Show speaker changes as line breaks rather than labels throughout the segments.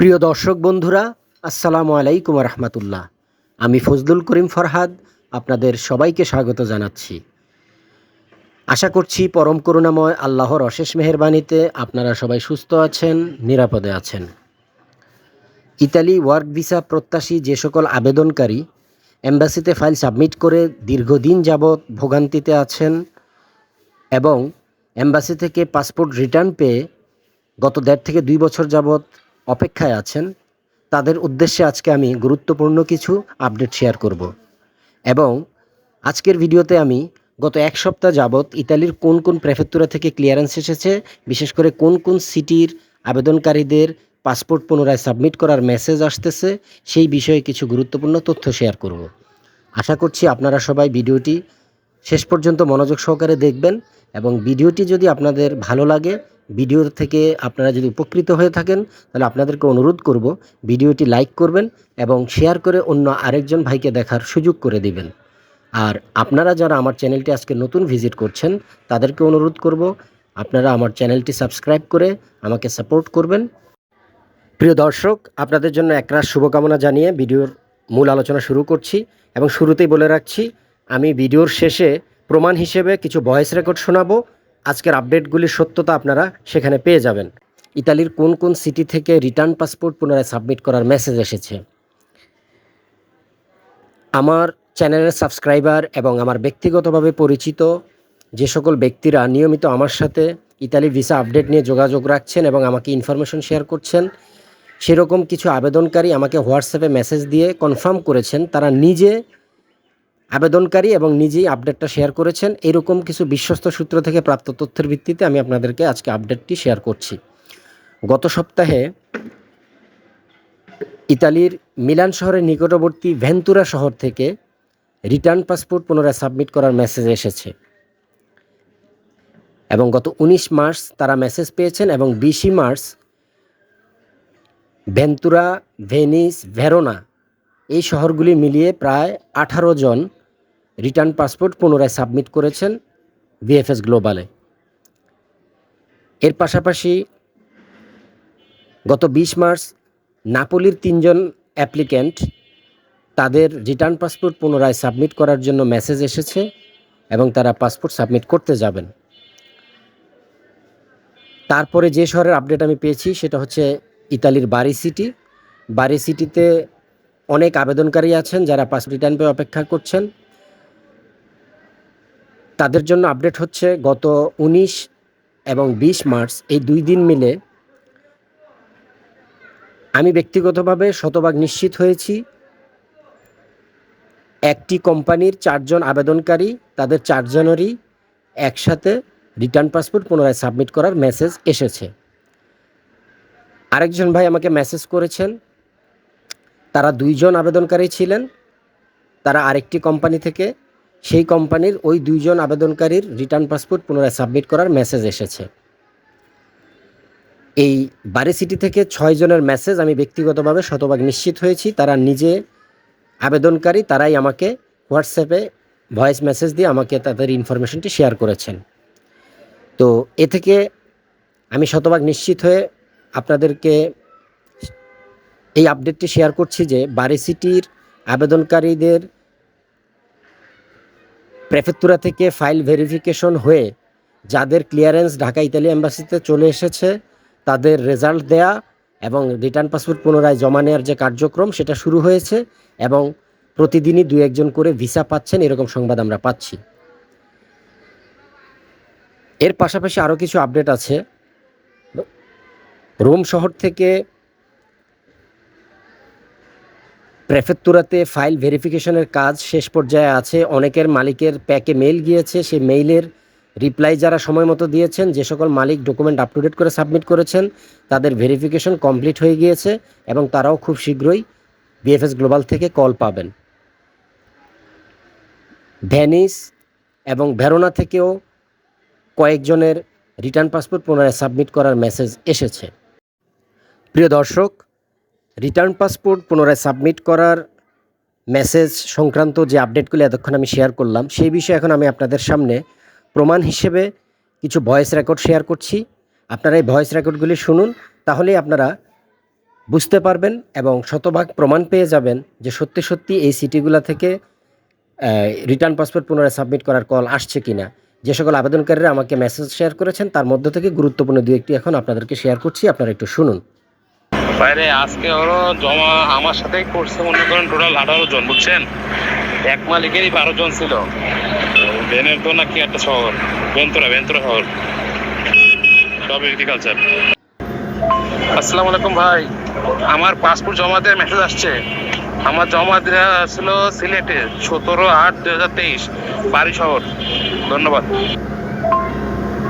প্রিয় দর্শক বন্ধুরা, আসসালামু আলাইকুম রহমতুল্লাহ। আমি ফজলুল করিম ফরহাদ আপনাদের সবাইকে স্বাগত জানাচ্ছি। আশা করছি পরম করুণাময় আল্লাহর অশেষ মেহেরবানিতে আপনারা সবাই সুস্থ আছেন, নিরাপদে আছেন। ইতালি ওয়ার্ক ভিসা প্রত্যাশী যে সকল আবেদনকারী এম্বাসিতে ফাইল সাবমিট করে দীর্ঘদিন যাবৎ ভোগান্তিতে আছেন এবং এম্বাসি থেকে পাসপোর্ট রিটার্ন পেয়ে গত 1.5 থেকে 2 বছর যাবৎ অপেক্ষায় আছেন, তাদের উদ্দেশ্যে আজকে আমি গুরুত্বপূর্ণ কিছু আপডেট শেয়ার করব। এবং আজকের ভিডিওতে আমি গত 1 সপ্তাহ যাবৎ ইতালির কোন কোন প্রেফেক্তুরা থেকে ক্লিয়ারেন্স এসেছে, বিশেষ করে কোন কোন সিটির আবেদনকারীদের পাসপোর্ট পুনরায় সাবমিট করার মেসেজ আসতেছে, সেই বিষয়ে কিছু গুরুত্বপূর্ণ তথ্য শেয়ার করব। আশা করছি আপনারা সবাই ভিডিওটি শেষ পর্যন্ত মনোযোগ সহকারে দেখবেন এবং ভিডিওটি যদি আপনাদের ভালো লাগে, ভিডিওর থেকে আপনারা যদি উপকৃত হয়ে থাকেন, তাহলে আপনাদেরকে অনুরোধ করব ভিডিওটি লাইক করবেন এবং শেয়ার করে অন্য আরেকজন ভাইকে দেখার সুযোগ করে দিবেন। আর আপনারা যারা আমার চ্যানেলটি আজকে নতুন ভিজিট করছেন, তাদেরকে অনুরোধ করব আপনারা আমার চ্যানেলটি সাবস্ক্রাইব করে আমাকে সাপোর্ট করবেন। প্রিয় দর্শক, আপনাদের জন্য একরাশ শুভকামনা জানিয়ে ভিডিওর মূল আলোচনা শুরু করছি এবং শুরুতেই বলে রাখছি, আমি ভিডিওর শেষে প্রমাণ হিসেবে কিছু ভয়েস রেকর্ড শোনাবো। আজকের আপডেটগুলির সত্যতা আপনারা সেখানে পেয়ে যাবেন। ইতালির কোন কোন সিটি থেকে রিটার্ন পাসপোর্ট পুনরায় সাবমিট করার মেসেজ এসেছে। আমার চ্যানেলের সাবস্ক্রাইবার এবং আমার ব্যক্তিগতভাবে পরিচিত যে সকল ব্যক্তিরা নিয়মিত আমার সাথে ইতালি ভিসা আপডেট নিয়ে যোগাযোগ রাখছেন এবং আমাকে ইনফরমেশন শেয়ার করছেন, সেরকম কিছু আবেদনকারী আমাকে হোয়াটসঅ্যাপে মেসেজ দিয়ে কনফার্ম করেছেন তারা নিজে আবেদনকারী এবং নিজেই আপডেটটা শেয়ার করেছেন। এরকম কিছু বিশ্বস্ত সূত্র থেকে প্রাপ্ত তথ্যের ভিত্তিতে আমি আপনাদেরকে আজকে আপডেটটি শেয়ার করছি। গত সপ্তাহে ইতালির মিলান শহরের নিকটবর্তী ভেন্তুরা শহর থেকে রিটার্ন পাসপোর্ট পুনরায় সাবমিট করার মেসেজ এসেছে এবং গত 19 মার্চ তারা মেসেজ পেয়েছেন এবং 20 মার্চ ভেন্তুরা, ভেনিস, ভেরোনা এই শহরগুলি মিলিয়ে প্রায় 18 জন রিটার্ন পাসপোর্ট পুনরায় সাবমিট করেছেন ভিএফএস গ্লোবালে। এর পাশাপাশি গত 20 মার্চ নাপোলির 3 জন অ্যাপ্লিক্যান্ট তাদের রিটার্ন পাসপোর্ট পুনরায় সাবমিট করার জন্য মেসেজ এসেছে এবং তারা পাসপোর্ট সাবমিট করতে যাবেন। তারপরে যে শহরের আপডেট আমি পেয়েছি সেটা হচ্ছে ইতালির বারি সিটি। বারি সিটিতে অনেক আবেদনকারী আছেন যারা পাসপোর্ট রিটার্ন পেয়ে অপেক্ষা করছেন। তাদের জন্য আপডেট হচ্ছে গত 19 এবং 20 মার্চ এই 2 দিন মিলে আমি ব্যক্তিগতভাবে শতভাগ নিশ্চিত হয়েছি একটি কোম্পানির 4 জন আবেদনকারী তাদের 4 জনেরই একসাথে রিটার্ন পাসপোর্ট পুনরায় সাবমিট করার মেসেজ এসেছে। আরেকজন ভাই আমাকে মেসেজ করেছেন, তারা 2 জন আবেদনকারী ছিলেন, তারা আরেকটি কোম্পানি থেকে, সেই কোম্পানির ওই 2 জন আবেদনকারীর রিটার্ন পাসপোর্ট পুনরায় সাবমিট করার মেসেজ এসেছে। এই বারি সিটি থেকে 6 জনের মেসেজ আমি ব্যক্তিগতভাবে শতভাগ নিশ্চিত হয়েছি তারা নিজে আবেদনকারী, তারাই আমাকে হোয়াটসঅ্যাপে ভয়েস মেসেজ দিয়ে আমাকে তাদের ইনফরমেশনটি শেয়ার করেছেন। তো এ থেকে আমি শতভাগ নিশ্চিত হয়ে আপনাদেরকে এই আপডেটটি শেয়ার করছি যে বারি সিটির আবেদনকারীদের প্রেফেক্তুরা থেকে ফাইল ভেরিফিকেশন হয়ে যাদের ক্লিয়ারেন্স ঢাকা ইতালি এম্বাসিতে চলে এসেছে তাদের রেজাল্ট দেয়া এবং রিটার্ন পাসপোর্ট পুনরায় জমা নেওয়ার যে কার্যক্রম সেটা শুরু হয়েছে এবং প্রতিদিনই 2-1 জন করে ভিসা পাচ্ছেন, এরকম সংবাদ আমরা পাচ্ছি। এর পাশাপাশি আরও কিছু আপডেট আছে। রোম শহর থেকে প্রেফেক্তুরাতে ফাইল ভেরিফিকেশনের কাজ শেষ পর্যায়ে আছে। অনেকের মালিকের প্যাকে মেইল গিয়েছে, সেই মেইলের রিপ্লাই যারা সময় মতো দিয়েছেন, যে সকল মালিক ডকুমেন্ট আপ টু ডেট করে সাবমিট করেছেন তাদের ভেরিফিকেশন কমপ্লিট হয়ে গিয়েছে এবং তারাও খুব শীঘ্রই ভিএফএস গ্লোবাল থেকে কল পাবেন। ভেনিস এবং ভেরোনা থেকেও কয়েকজনের রিটার্ন পাসপোর্ট পুনরায় সাবমিট করার মেসেজ এসেছে। প্রিয় দর্শক, রিটার্ন পাসপোর্ট পুনরায় সাবমিট করার মেসেজ সংক্রান্ত যে আপডেটগুলি এতক্ষণ আমি শেয়ার করলাম, সেই বিষয়ে এখন আমি আপনাদের সামনে প্রমাণ হিসেবে কিছু ভয়েস রেকর্ড শেয়ার করছি। আপনারা এই ভয়েস রেকর্ডগুলি শুনুন, তাহলেই আপনারা বুঝতে পারবেন এবং শতভাগ প্রমাণ পেয়ে যাবেন যে সত্যি সত্যি এই সিটিগুলো থেকে রিটার্ন পাসপোর্ট পুনরায় সাবমিট করার কল আসছে কিনা। যে সকল আবেদনকারীরা আমাকে মেসেজ শেয়ার করেছেন তার মধ্য থেকে গুরুত্বপূর্ণ দু একটি এখন আপনাদেরকে শেয়ার করছি, আপনারা একটু শুনুন।
বাইরে আজকে ওরও জমা আমার সাথেই করছে, মনে করেন টোটাল 18 জন, বুঝছেন? এক মালিকেরই 12 জন ছিল। বেনের তো নাকি একটা শহর, বেন্তরা শহর, সব এগ্রিকালচার। আসসালামু আলাইকুম ভাই, আমার পাসপোর্ট জমা দেওয়ার মেসেজ আসছে। আমার জমা দেওয়া ছিল সিলেটে 17/8/2023, বাড়ি শহর। ধন্যবাদ।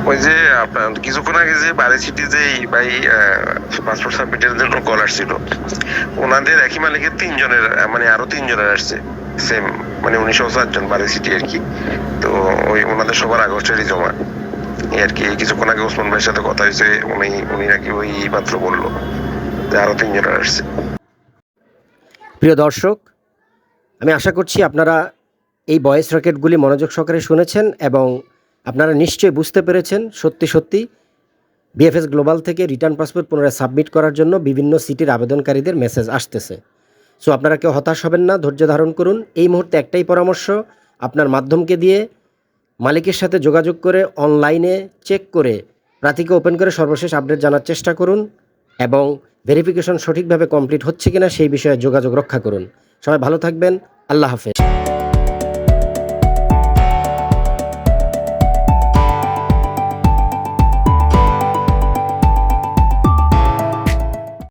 ওই যে আপনার কিছুক্ষণ আগে যে বাড়ি সিটি যে ভাই পাসপোর্ট সাবমিটের জন্য কল আসছিল, ওনাদের একই মালিকের 3 জনের মানে আরো 3 জনের আসছে সেম, মানে 1904 জন বাড়ি সিটি আর কি। তো ওই ওনাদের সবার আগস্টেরই জমা এই আর কি। কিছুক্ষণ আগে ওসমান ভাইয়ের সাথে কথা হয়েছে, উনি নাকি ওই মাত্র বললো যে আরো 3 জনের আসছে।
প্রিয় দর্শক, আমি আশা করছি আপনারা এই ভয়েস রেকর্ডগুলি মনোযোগ সহকারে শুনেছেন এবং আপনারা নিশ্চয়ই বুঝতে পেরেছেন সত্যি সত্যি বিএফএস গ্লোবাল থেকে রিটার্ন পাসপোর্ট পুনরায় সাবমিট করার জন্য বিভিন্ন সিটির আবেদনকারীদের মেসেজ আসতেছে। সো আপনারা কেউ হতাশ হবেন না, ধৈর্য ধারণ করুন। এই মুহূর্তে একটাই পরামর্শ, আপনার মাধ্যমকে দিয়ে মালিকের সাথে যোগাযোগ করে অনলাইনে চেক করে প্রার্থীকে ওপেন করে সর্বশেষ আপডেট জানার চেষ্টা করুন এবং ভেরিফিকেশন সঠিকভাবে কমপ্লিট হচ্ছে কিনা সেই বিষয়ে যোগাযোগ রক্ষা করুন। সবাই ভালো থাকবেন। আল্লাহ হাফেজ।